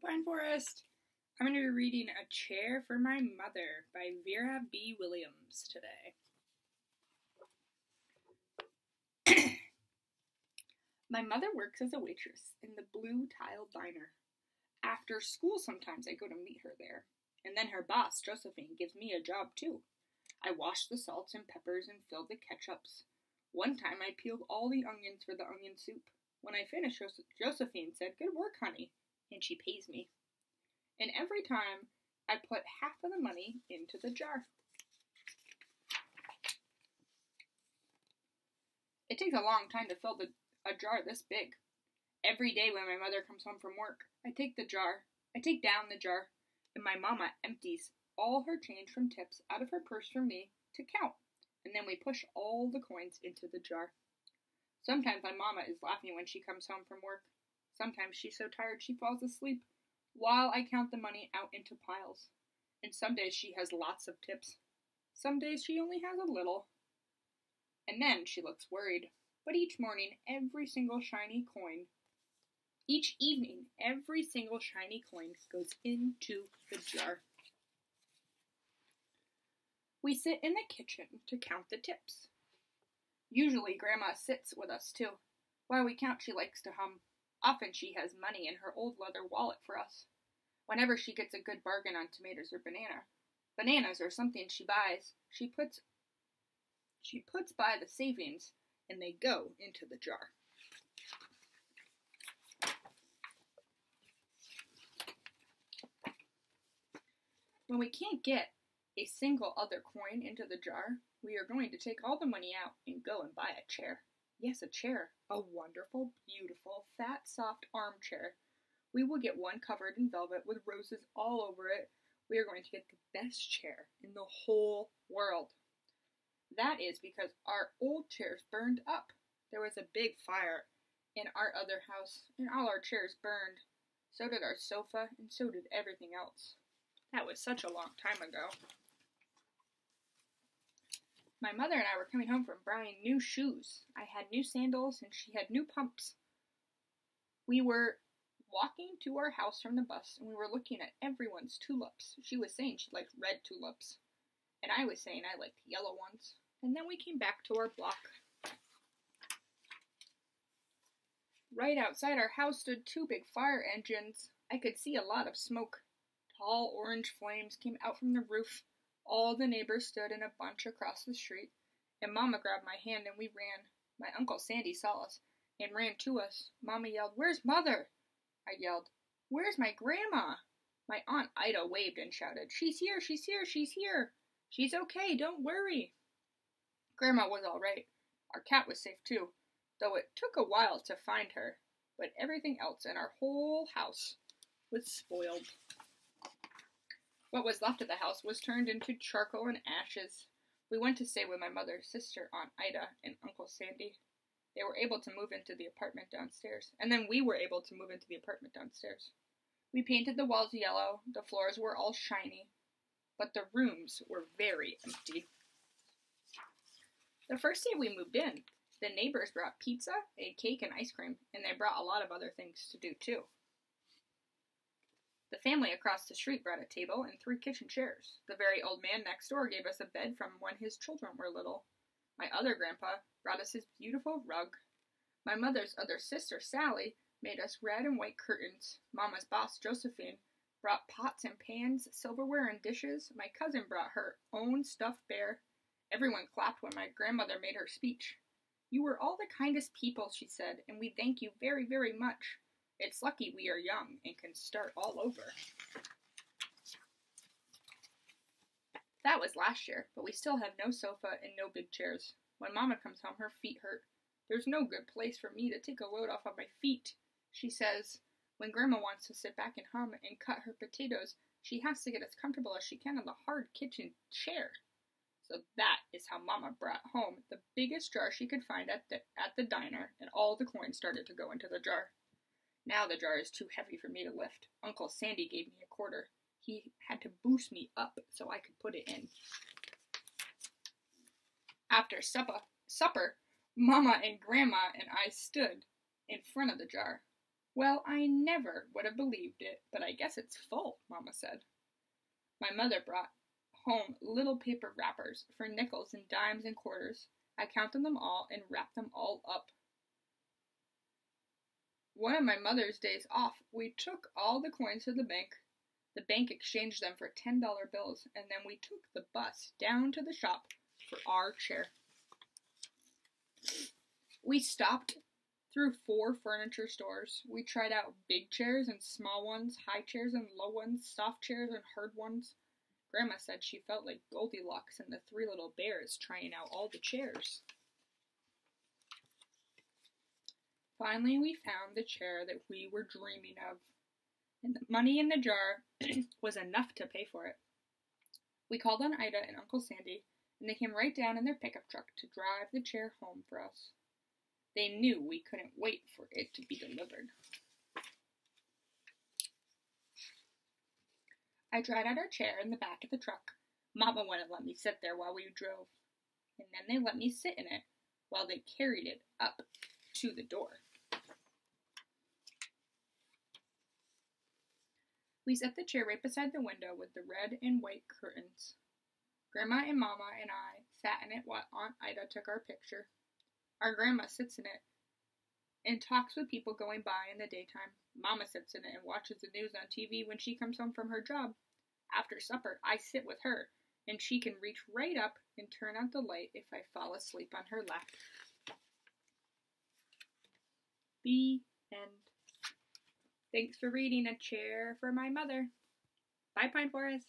Pine Forest. I'm going to be reading A Chair for My Mother by Vera B. Williams today. My mother works as a waitress in the Blue Tile Diner. After school sometimes I go to meet her there, and then her boss, Josephine, gives me a job too. I wash the salts and peppers and fill the ketchups. One time I peeled all the onions for the onion soup. When I finished, Josephine said, "Good work, honey," and she pays me. And every time I put half of the money into the jar. It takes a long time to fill a jar this big. Every day when my mother comes home from work, I take down the jar, and my mama empties all her change from tips out of her purse for me to count, and then we push all the coins into the jar. Sometimes my mama is laughing when she comes home from work. Sometimes she's so tired she falls asleep while I count the money out into piles. And some days she has lots of tips. Some days she only has a little. And then she looks worried. But each evening, every single shiny coin goes into the jar. We sit in the kitchen to count the tips. Usually Grandma sits with us too. While we count, she likes to hum. Often she has money in her old leather wallet for us. Whenever she gets a good bargain on tomatoes or bananas or something she buys, she puts by the savings and they go into the jar. When we can't get a single other coin into the jar, we are going to take all the money out and go and buy a chair. Yes, a chair. A wonderful, beautiful, fat, soft armchair. We will get one covered in velvet with roses all over it. We are going to get the best chair in the whole world. That is because our old chairs burned up. There was a big fire in our other house, and all our chairs burned. So did our sofa, and so did everything else. That was such a long time ago. My mother and I were coming home from buying new shoes. I had new sandals, and she had new pumps. We were walking to our house from the bus, and we were looking at everyone's tulips. She was saying she liked red tulips, and I was saying I liked yellow ones. And then we came back to our block. Right outside our house stood two big fire engines. I could see a lot of smoke. Tall orange flames came out from the roof. All the neighbors stood in a bunch across the street, and Mama grabbed my hand and we ran. My Uncle Sandy saw us and ran to us. Mama yelled, "Where's Mother?" I yelled, "Where's my grandma?" My Aunt Ida waved and shouted, "She's here, she's here, she's here. She's okay, don't worry." Grandma was all right. Our cat was safe too, though it took a while to find her, but everything else in our whole house was spoiled. What was left of the house was turned into charcoal and ashes. We went to stay with my mother, sister, Aunt Ida, and Uncle Sandy. They were able to move into the apartment downstairs, and then we were able to move into the apartment downstairs. We painted the walls yellow, the floors were all shiny, but the rooms were very empty. The first day we moved in, the neighbors brought pizza, a cake, and ice cream, and they brought a lot of other things to do too. The family across the street brought a table and 3 kitchen chairs. The very old man next door gave us a bed from when his children were little. My other grandpa brought us his beautiful rug. My mother's other sister, Sally, made us red and white curtains. Mama's boss, Josephine, brought pots and pans, silverware and dishes. My cousin brought her own stuffed bear. Everyone clapped when my grandmother made her speech. "You were all the kindest people," she said, "and we thank you very, very much. It's lucky we are young and can start all over." That was last year, but we still have no sofa and no big chairs. When Mama comes home, her feet hurt. "There's no good place for me to take a load off of my feet," she says. When Grandma wants to sit back and hum and cut her potatoes, she has to get as comfortable as she can on the hard kitchen chair. So that is how Mama brought home the biggest jar she could find at the diner, and all the coins started to go into the jar. Now the jar is too heavy for me to lift. Uncle Sandy gave me a quarter. He had to boost me up so I could put it in. After supper, Mama and Grandma and I stood in front of the jar. Well, I never would have believed it, but I guess it's full, Mama said. My mother brought home little paper wrappers for nickels and dimes and quarters. I counted them all and wrapped them all up. One of my mother's days off, we took all the coins to the bank. The bank exchanged them for $10 bills, and then we took the bus down to the shop for our chair. We stopped through 4 furniture stores. We tried out big chairs and small ones, high chairs and low ones, soft chairs and hard ones. Grandma said she felt like Goldilocks and the 3 little bears trying out all the chairs. Finally, we found the chair that we were dreaming of, and the money in the jar was enough to pay for it. We called on Ida and Uncle Sandy, and they came right down in their pickup truck to drive the chair home for us. They knew we couldn't wait for it to be delivered. I tried out our chair in the back of the truck. Mama wouldn't let me sit there while we drove, and then they let me sit in it while they carried it up to the door. We set the chair right beside the window with the red and white curtains. Grandma and Mama and I sat in it while Aunt Ida took our picture. Our grandma sits in it and talks with people going by in the daytime. Mama sits in it and watches the news on TV when she comes home from her job. After supper, I sit with her, and she can reach right up and turn out the light if I fall asleep on her lap. The end. Thanks for reading A Chair for My Mother. Bye, Pine Forest.